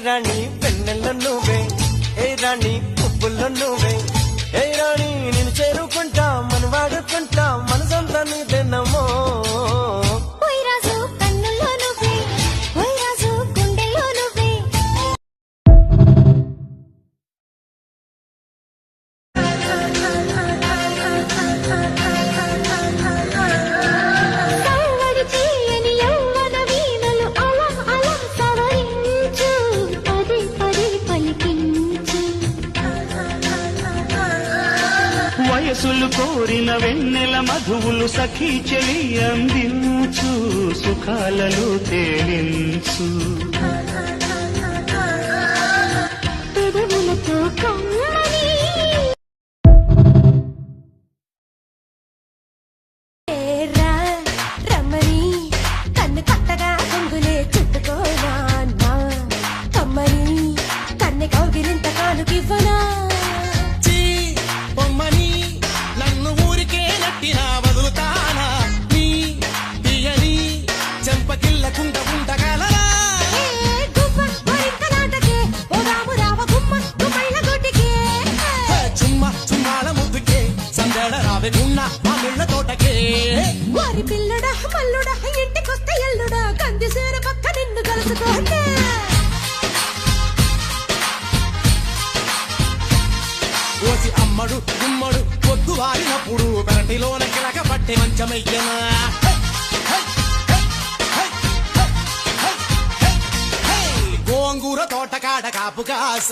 రాణి వెన్నెల్లో నువ్వే, ఏ రాణి పువ్వుల్లో నువ్వే, ఏ రాణి నేను చేరుకుంటా మన వాడుకుంటా మనసంతా నీదేనమ్మో. వయసులు కోరిన వెన్నెల మధువులు సఖీ చెలి అందించు, సుఖాలలో తేలించు. పెదవులతో కమ్మని రమ్మని కన్ను కొత్తగా కొంగులే చుట్టుకోనా, కమ్మని కన్నె కౌగిలింత కానుకివ్వనా. వారి పిల్లడా మల్లుడా ఇంటికొస్తే ఎల్లుడా కందిసేర పక్క నిన్ను కలుసుకోండి. ఓసి అమ్మడు గుమ్మడు పొద్దు వారినప్పుడు పెరటిలోన కిలక పట్టే మంచమయ్యనా. గోంగూర తోటకాడ కాపు కాస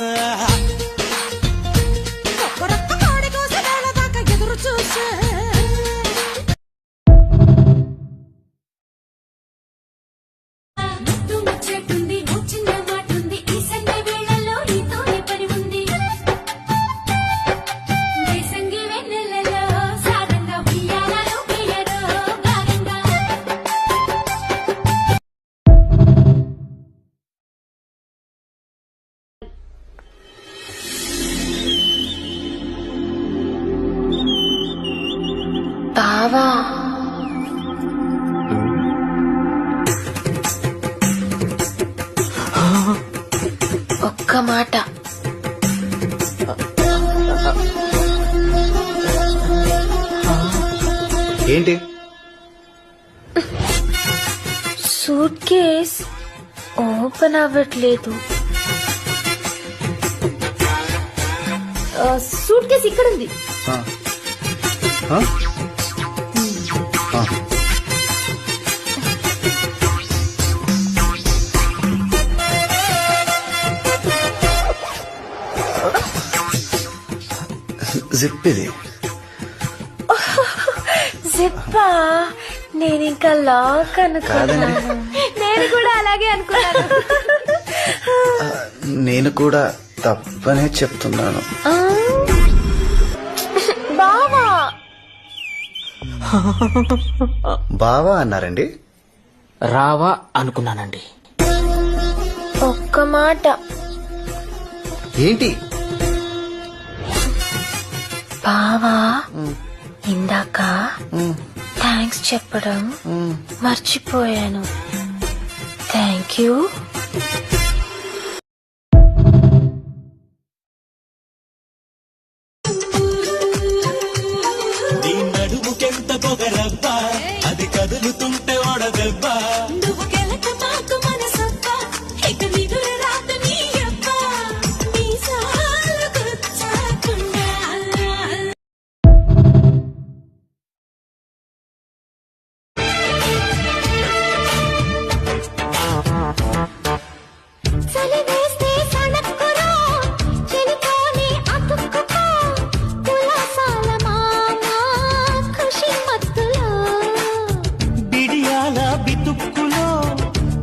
కోడి కోసం వేళ దాకా ఎదురు చూసే. బావా ఒక్క మాట. ఏంటి? సూట్ కేస్ ఓపెన్ అవ్వట్లేదు. సూట్ కేసు ఇక్కడ ఉంది. జిప్ ఇది. జిప్పా? నేను ఇంకా లాక్ అనుకున్నాను. నేను కూడా అలాగే అనుకున్నాను. నేను కూడా తప్పనే చెప్తున్నాను. బావా బావా అన్నారండి? రావా అనుకున్నానండి. ఒక్క మాట. ఏంటి? బావా ఇందాక థ్యాంక్స్ చెప్పడం మర్చిపోయాను. Thank you. నీ నడుముకెంత పొగరబ్బా, అది కదులుతుంటే ఓడదెబ్బా.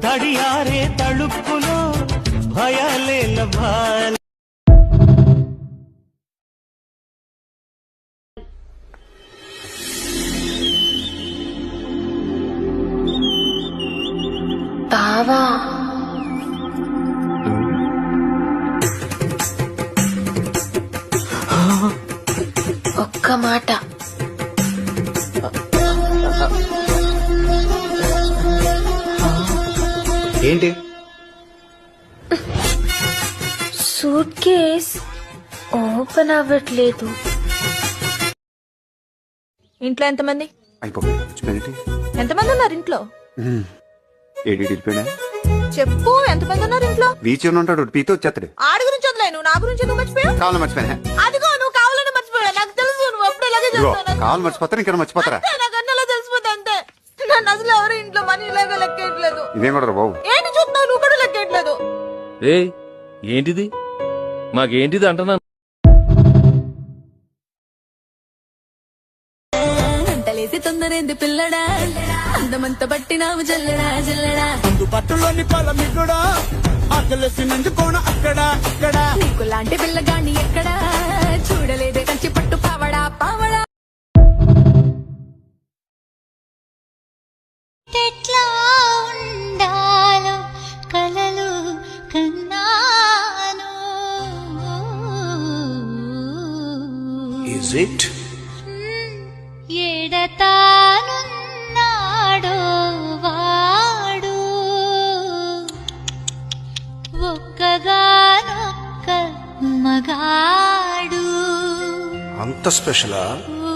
తడియారే తళుక్కులో భయాలే లభాల. బావా ఒక్క మాట. ఏంటి? సూట్ కేస్ ఓపెన్ అవ్వట్లేదు. ఇంట్లో ఎంతమంది అయిపోయింది. ఎంతమంది ఉన్నారు ఇంట్లో ఏడి వెళ్ళిపోయినా చెప్పు, ఎంతమంది ఉన్నారు ఇంట్లో? బీచ్ ఉంటాడు పీతో వచ్చేస్తాడు. ఆడి గురించి వదిలేను, నా గురించి ఎందుకు మర్చిపోయావు? కావాలి మర్చిపోయినా అదిగో నువ్వు కావాలని మర్చిపోయావు, నాకు తెలుసు. నువ్వు అప్పుడు ఇలాగే చేస్తావు. కావాలి మర్చిపోతారా ఇంకా మర్చిపోతారా? నాకు అన్నలా తెలిసిపోతే అంతే. నన్ను అసలు ఎవరు ఇంట్లో మనీ ఇలాగా లెక్కేయట్లేదు. ఇదేం కూడా బాబు. ఏంటి చూస్తున్నావు? నువ్వు కూడా లెక్కేయట్లేదు. ఏయ్ ఏంటిది మాకేంటిది అంటున్నాను. అంతలేసి తొందరేంది పిల్లడా, అందమంత పట్టినావు జల్లడా జల్లడా. పట్టులోని పలమిగుడా ఆకలేసి నందుకోన అక్కడ ఇక్కడ. నీకు లాంటి పిల్లగాని ఎక్కడా చూడలేదే కంచి పట్టు పావడా పావడా. ఎట్లా ఉండాలో కలలు కన్నాను. Is it? ఎడతానున్నాడో వాడు ఒక్కగానొక్క మగాడు. అంత స్పెషలా? ఓ